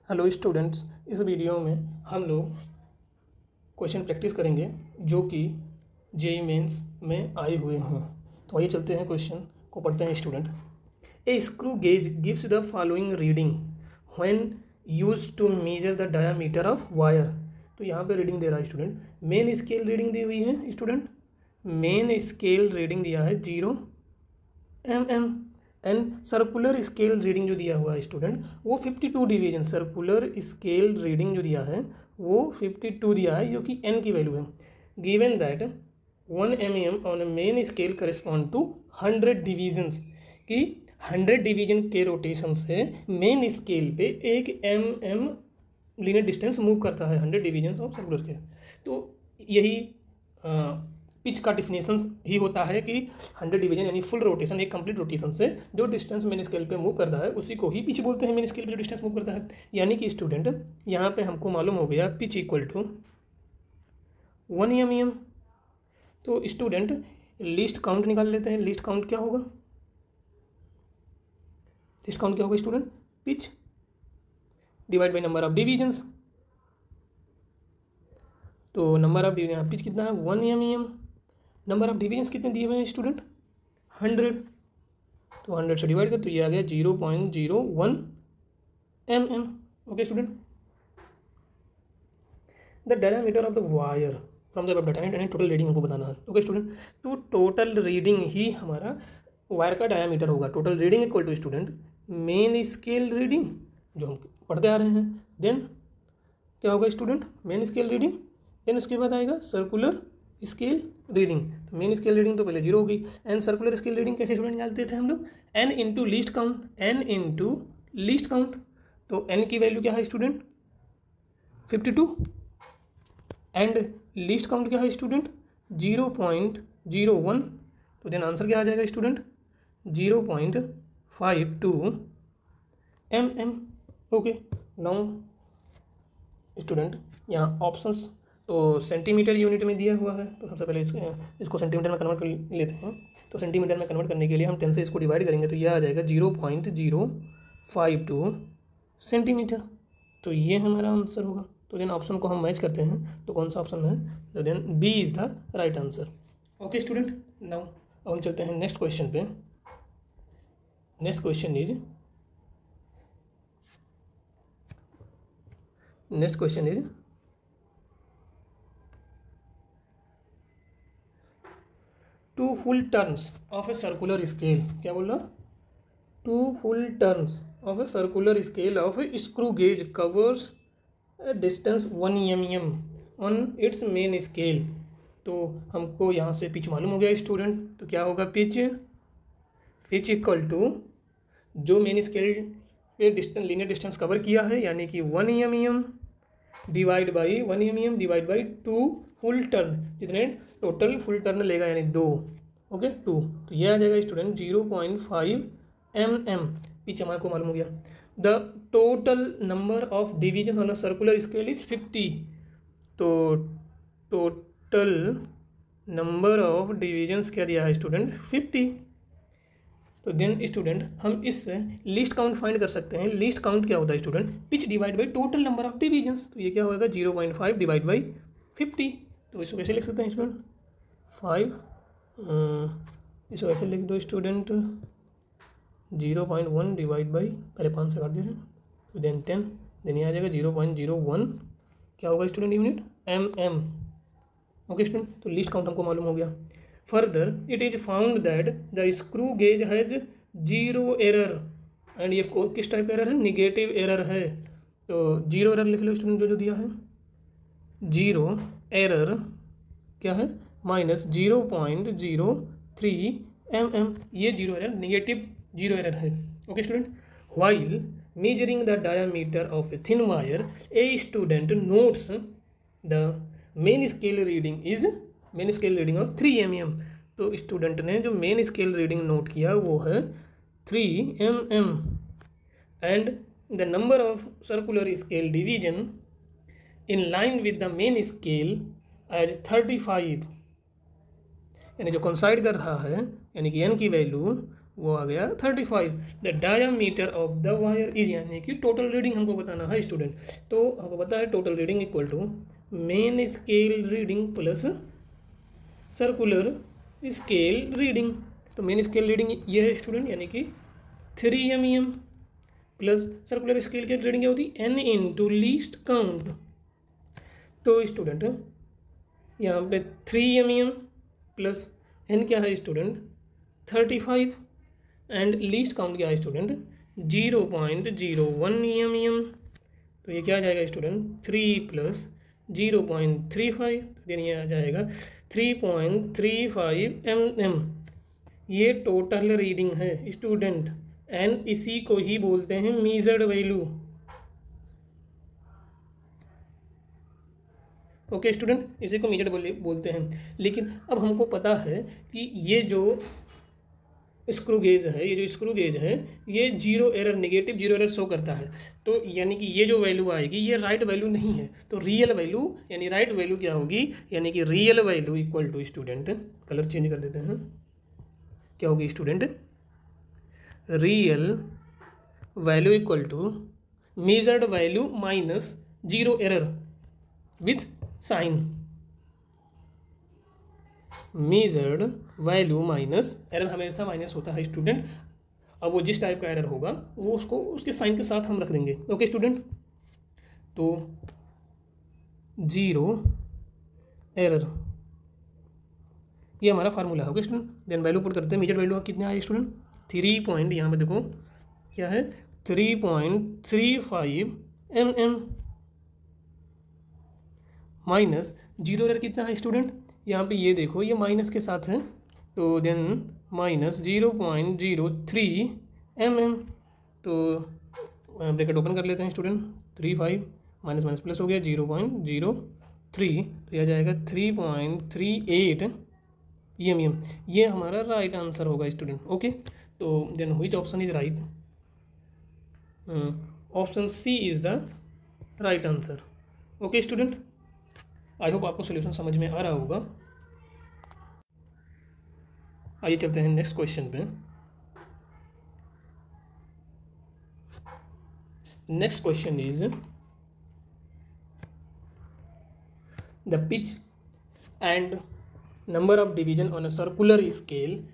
Hello students, इस video में हम लोग क्वेश्चन प्रैक्टिस करेंगे जो कि जेईई मेंस में आए हुए हैं। तो आइए चलते हैं, क्वेश्चन को पढ़ते हैं student. A screw gauge gives the following reading when used to measure the diameter of wire. तो यहाँ पे रीडिंग दे रहा है स्टूडेंट। मेन स्केल रीडिंग दी हुई है स्टूडेंट। मेन स्केल रीडिंग दिया है 0 mm and circular scale reading जो दिया हुआ है स्टूडेंट वो 52 डिवीजन। सर्कुलर स्केल रीडिंग जो दिया है वो 52 दिया है, जो कि n की वैल्यू है। Given that 1 mm on main scale correspond to 100 divisions, कि 100 डिवीजन के रोटेशन से मेन स्केल पे 1 mm लीनियर डिस्टेंस मूव करता है 100 डिवीजन ऑफ सर्कुलर के। तो यही पिच का डिफिनेशन ही होता है कि 100 डिवीजन यानी फुल रोटेशन, एक कंप्लीट रोटेशन से जो डिस्टेंस मेन स्केल पे मूव करता है उसी को ही पिच बोलते हैं। मेन स्केल पे जो डिस्टेंस मूव करता है, यानी कि स्टूडेंट यहाँ पे हमको मालूम हो गया पिच इक्वल टू 1 mm। तो स्टूडेंट लीस्ट काउंट निकाल लेते हैं। लीस्ट काउंट क्या होगा? लीस्ट काउंट क्या होगा student? Pitch divide by number of divisions. तो नंबर ऑफ डिवीजन पिच कितना है? 1 mm। नंबर ऑफ डिवीजन्स कितने दिए हुए हैं स्टूडेंट? 100। तो 100 से डिवाइड कर तो ये आ गया 0.01 mm। Okay student. The diameter of the wire from the data यानी टोटल रीडिंग हमको बताना है। ओके स्टूडेंट, तो टोटल रीडिंग ही हमारा वायर का डायमीटर होगा। Total reading equal to student main scale reading जो हम पढ़ते आ रहे हैं, देन क्या होगा student? Main scale reading, then उसके बाद आएगा सर्कुलर स्केल रीडिंग। तो मेन स्केल रीडिंग तो पहले 0 हो गई। एंड सर्कुलर स्केल रीडिंग कैसे स्टूडेंट निकालते थे हम लोग? n into least count. n into least count, तो n की वैल्यू क्या है स्टूडेंट? 52। एंड लीस्ट काउंट क्या है स्टूडेंट? 0.01। तो देन आंसर क्या आ जाएगा student? 0.52 mm। Okay, now student यहाँ ऑप्शंस तो सेंटीमीटर यूनिट में दिया हुआ है, तो सबसे पहले इसको सेंटीमीटर में कन्वर्ट कर लेते हैं। तो सेंटीमीटर में कन्वर्ट करने के लिए हम 10 से इसको डिवाइड करेंगे तो यह आ जाएगा 0.052 सेंटीमीटर। तो ये हमारा आंसर होगा। तो देन ऑप्शन को हम मैच करते हैं, तो कौन सा ऑप्शन है? तो then B is the right answer. Okay student, now अब हम चलते हैं नेक्स्ट क्वेश्चन पे। Next question is two full turns of a circular scale. क्या बोल रहा? 2 full turns of a circular scale of a screw gauge covers distance 1 mm on its main scale. तो हमको यहाँ से पिच मालूम हो गया स्टूडेंट। तो क्या होगा पिच? पिच इक्वल टू जो मेन स्केल पे डिस्टेंस लीनियर डिस्टेंस कवर किया है यानी कि 1 mm divide by 1 mm divide by 2 full turn, जितने टोटल फुल टर्न लेगा यानी 2। ओके 2, तो ये आ जाएगा स्टूडेंट 0.5 mm। पिच हमारे को मालूम हो गया। The total number of division on a circular scale is 50। तो टोटल नंबर ऑफ डिवीजन्स क्या दिया है स्टूडेंट? 50। तो देन स्टूडेंट हम इससे लीस्ट काउंट फाइंड कर सकते हैं। लीस्ट काउंट क्या होता है student? Pitch divide by total number of divisions. तो ये क्या होगा? 0.5 डिवाइड बाई 50। तो इसको कैसे लिख सकते हैं स्टूडेंट? 5। इसको ऐसे लिख दो स्टूडेंट 0.1 डिवाइड बाई, पहले 5 से काट दे रहे हैं, तो देन 10, देन ये आ जाएगा 0.01 क्या होगा student? Unit mm। Okay student, तो लीस्ट काउंट हमको मालूम हो गया। Further it is found that the screw gauge has 0 error. And ये किस टाइप का एरर है? निगेटिव एरर है। तो 0 एरर लिख लो स्टूडेंट, जो दिया है 0 एरर क्या है? -0.03 mm। ये 0 एरर निगेटिव 0 एरर है। Okay student, while measuring the diameter of a thin wire a student notes the main scale reading of 3 mm। तो स्टूडेंट ने जो मेन स्केल रीडिंग नोट किया वो है 3 mm। And the number of circular scale division in line with the main scale edge 35, यानी जो कंसाइड कर रहा है यानी कि n की वैल्यू वो आ गया 35। The diameter of the wire is, यानी कि टोटल रीडिंग हमको बताना है स्टूडेंट। तो हमको पता है total reading equal to main scale reading plus circular scale reading. तो मेन स्केल रीडिंग ये है स्टूडेंट, यानी कि 3 mm प्लस सर्कुलर स्केल की रीडिंग क्या होती है n इंटू लीस्ट काउंट। तो स्टूडेंट यहाँ पे 3 mm प्लस n क्या है स्टूडेंट 35 एंड लीस्ट काउंट क्या है स्टूडेंट 0.01 mm। तो ये क्या आ जाएगा स्टूडेंट 3 प्लस 0.35, तो ये आ जाएगा 3.35 mm। ये टोटल रीडिंग है स्टूडेंट, एंड इसी को ही बोलते हैं मीजर्ड वैल्यू। ओके स्टूडेंट, इसी को मीजर्ड बोलते हैं। लेकिन अब हमको पता है कि ये जो स्क्रू गेज है, ये जो स्क्रू गेज है ये zero error, negative zero error show करता है। तो यानी कि ये जो वैल्यू आएगी ये राइट वैल्यू नहीं है। तो रियल वैल्यू यानी राइट वैल्यू क्या होगी, यानी कि real value equal to student, colour change कर देते हैं, क्या होगी student real value equal to measured value minus zero error with sign. Measured value minus error, हमेशा माइनस होता है स्टूडेंट। अब वो जिस टाइप का एरर होगा वो उसको उसके साइन के साथ हम रख देंगे। ओके स्टूडेंट, तो जीरो एरर ये हमारा फार्मूला है। Okay student, then value put करते हैं। मेजर्ड वैल्यू कितने आए स्टूडेंट 3 पॉइंट, यहाँ पे देखो क्या है 3.35 mm माइनस जीरो एरर कितना है स्टूडेंट, यहाँ पे ये देखो ये माइनस के साथ है, तो देन माइनस 0.03 mm। तो ब्रैकेट ओपन कर लेते हैं स्टूडेंट, 35 माइनस माइनस प्लस हो गया 0.03, तो यह जाएगा 3.38 mm। ये हमारा राइट आंसर होगा स्टूडेंट। ओके, तो then which option is right, option C is the right answer. Okay student, I hope आपको सोल्यूशन समझ में आ रहा होगा। आइए चलते हैं नेक्स्ट क्वेश्चन पे। Next question is the pitch and number of division on a circular scale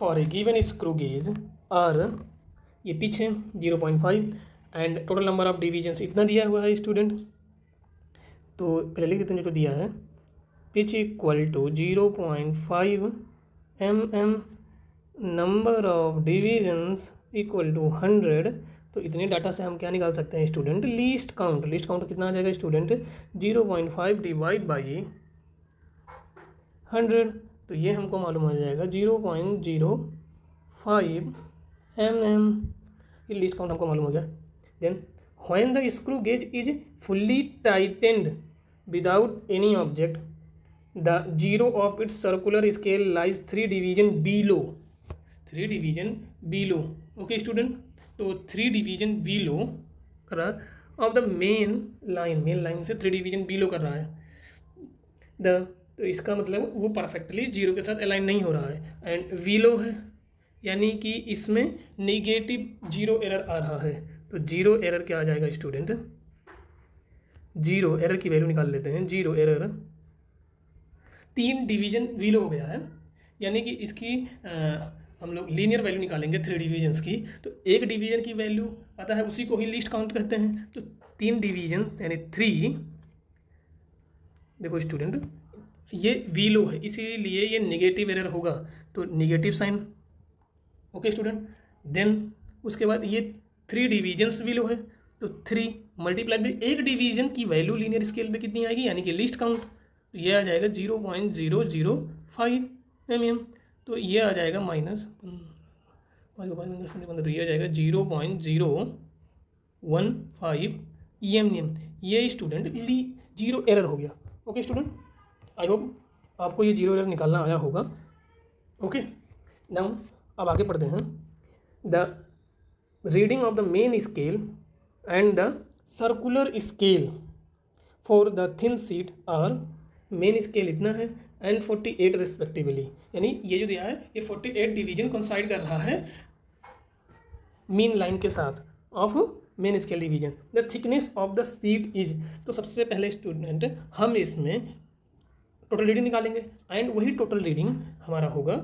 for a given screw gauge are, ये पिच है 0.5 and total number of division इतना दिया हुआ है स्टूडेंट। तो पहले लिख देते हैं जो दिया है, pitch equal to 0.5 mm, number of divisions equal to 100। तो इतने डाटा से हम क्या निकाल सकते हैं student least count. Least count कितना आ जाएगा स्टूडेंट 0.5 डिवाइड बाई 100, तो ये हमको मालूम आ जाएगा 0.05 mm। ये लीस्ट काउंट हमको मालूम हो गया। Then when the screw gauge is fully tightened without any object, the zero of its circular scale lies 3 division below, 3 division below। okay student, तो 3 division below कर रहा of the main line से 3 division below कर रहा है तो इसका मतलब वो परफेक्टली जीरो के साथ अलाइन नहीं हो रहा है, एंड below है यानी कि इसमें निगेटिव जीरो एरर आ रहा है। तो जीरो एरर क्या आ जाएगा स्टूडेंट, जीरो एरर की वैल्यू निकाल लेते हैं। जीरो एरर 3 डिवीजन वीलो हो गया है, यानी कि इसकी हम लोग लीनियर वैल्यू निकालेंगे 3 डिवीजन्स की। तो एक डिवीजन की वैल्यू पता है उसी को ही लीस्ट काउंट कहते हैं। तो 3 डिवीजन यानी 3, देखो स्टूडेंट ये वीलो है इसीलिए ये नेगेटिव एरर होगा, तो negative sign. Okay student, then उसके बाद ये 3 डिवीजन्स वीलो है, तो 3 मल्टीप्लाइड बाई एक डिवीजन की वैल्यू लीनियर स्केल में कितनी आएगी यानी कि लीस्ट काउंट, तो ये आ जाएगा 0.005 mm। तो ये आ जाएगा माइनस 5 तो ये आ जाएगा 0.015 mm। ये स्टूडेंट जीरो एरर हो गया। ओके स्टूडेंट, आई होप आपको ये जीरो एरर निकालना आया होगा। ओके, नाउ अब आगे पढ़ते हैं। The reading of the main scale and the circular scale for the thin sheet are, main scale इतना है एंड 48 रिस्पेक्टिवली, यानी ये जो दिया है ये 48 डिवीजन कंसाइड कर रहा है मीन लाइन के साथ of main scale division. The thickness of the sheet is, तो सबसे पहले स्टूडेंट हम इसमें टोटल रीडिंग निकालेंगे एंड वही टोटल रीडिंग हमारा होगा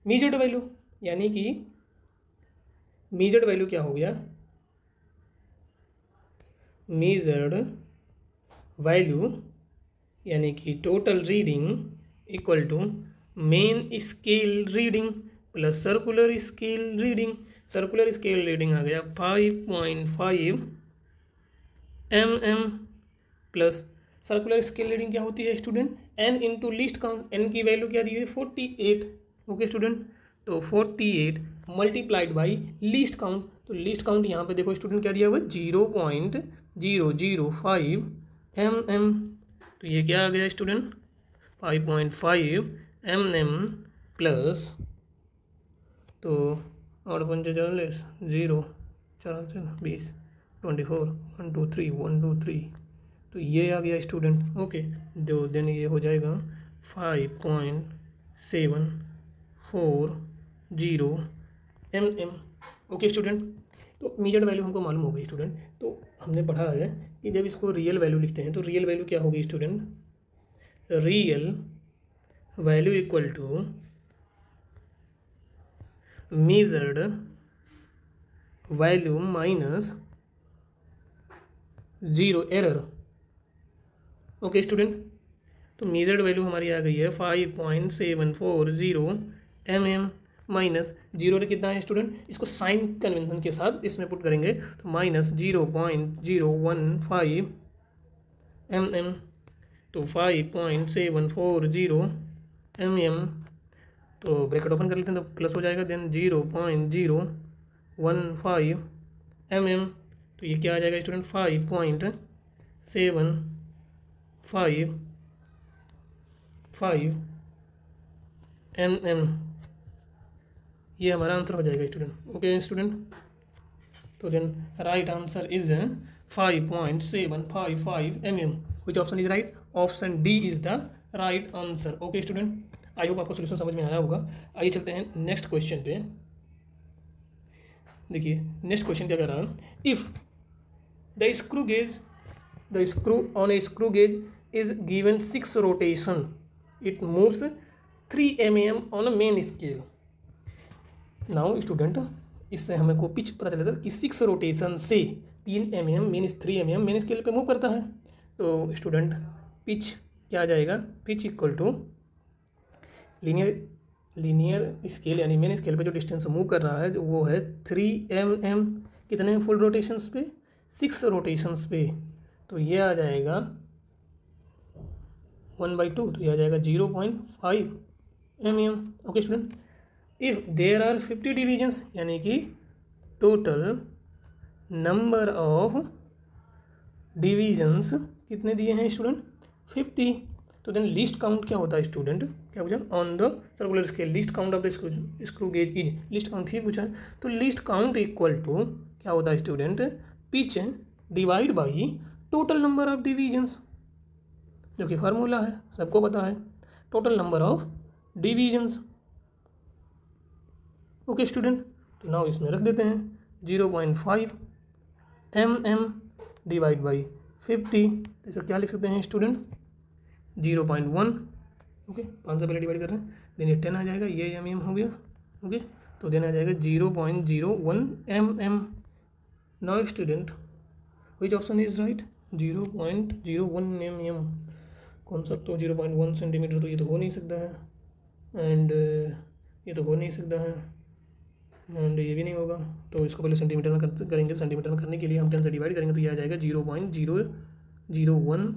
मेजर्ड वैल्यू, यानी कि मेजर्ड वैल्यू क्या हो गया, मेजर्ड वैल्यू यानी कि total reading equal to main scale reading plus circular scale reading. Circular scale reading आ गया 5.5 mm plus circular scale reading क्या होती है student, n into least count. n की वैल्यू क्या दी है 48। ओके स्टूडेंट, तो 48 मल्टीप्लाइड बाई लीस्ट काउंट। तो लीस्ट काउंट यहाँ पे देखो स्टूडेंट क्या दिया हुआ 0.005 mm। तो ये क्या आ गया स्टूडेंट 5.5 mm प्लस, तो 8×5 0 4 20 24 1 2 3 1 2 3, तो ये आ गया स्टूडेंट। ओके, दो दिन ये हो जाएगा 5.740 mm। ओके स्टूडेंट, तो मेजर्ड वैल्यू हमको मालूम हो गई स्टूडेंट। तो हमने पढ़ा है कि जब इसको रियल वैल्यू लिखते हैं तो रियल वैल्यू क्या होगी student, real value equal to measured value minus zero error. Okay student, तो मेजर्ड वैल्यू हमारी आ गई है 5.740 mm माइनस जीरो ने कितना है स्टूडेंट, इसको साइन कन्वेंशन के साथ इसमें पुट करेंगे तो माइनस 0.015 mm, तो 5.740 mm, तो ब्रैकेट ओपन कर लेते हैं तो प्लस हो जाएगा, देन 0.015 mm, तो ये क्या आ जाएगा स्टूडेंट 5.75 mm, ये हमारा आंसर हो जाएगा स्टूडेंट। ओके स्टूडेंट, तो then right answer is 5.755 mm। Which option is right, option D is the right answer. Okay student, I hope आपको सोल्यूशन समझ में आया होगा। आइए चलते हैं नेक्स्ट क्वेश्चन पे। देखिए नेक्स्ट क्वेश्चन क्या कह रहा है, if the screw on A screw gauge is given 6 rotation it moves 3 mm on a main scale. Now student, इससे हमें को पिच पता चला था कि 6 रोटेशन से 3 mm means 3 mm main scale पे मूव करता है। तो स्टूडेंट पिच क्या आ जाएगा, pitch equal to linear scale यानी मेन स्केल पे जो डिस्टेंस मूव कर रहा है जो वो है 3 mm, कितने फुल रोटेशंस पे 6 रोटेशंस पे, तो ये आ जाएगा 1/2, तो ये आ जाएगा 0.5 mm। Okay student, if there are 50 divisions यानी कि टोटल नंबर ऑफ डिवीजन्स कितने दिए हैं स्टूडेंट 50, तो देन लीस्ट काउंट क्या होता है स्टूडेंट, क्या पूछा on the circular scale least count of the screw gauge is, least count ही पूछा है। तो लीस्ट काउंट इक्वल टू क्या होता है student, pitch divide by total number of divisions, जो कि फार्मूला है सबको पता है, total number of divisions. Okay student, तो नाउ इसमें रख देते हैं 0.5 mm डिवाइड बाई 50, तो इसको क्या लिख सकते हैं स्टूडेंट 0.1। ओके, 5 से पहले डिवाइड कर रहे हैं, देन ये 10 आ जाएगा, ये mm हो गया। ओके, तो देन आ जाएगा 0.01 mm। Now student which option is right, 0.01 mm, कौन सा, तो 0.1 सेंटीमीटर, तो ये तो हो नहीं सकता है, एंड ये तो हो नहीं सकता है, एंड ये भी नहीं होगा। तो इसको पहले सेंटीमीटर में करेंगे, सेंटीमीटर में करने के लिए हम 10 से डिवाइड करेंगे तो ये आ जाएगा 0.001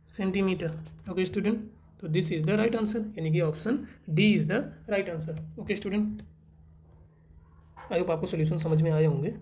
सेंटीमीटर। ओके स्टूडेंट, तो this is the right answer, यानी कि option D is the right answer. Okay student, I hope आपको सोल्यूशन समझ में आए होंगे।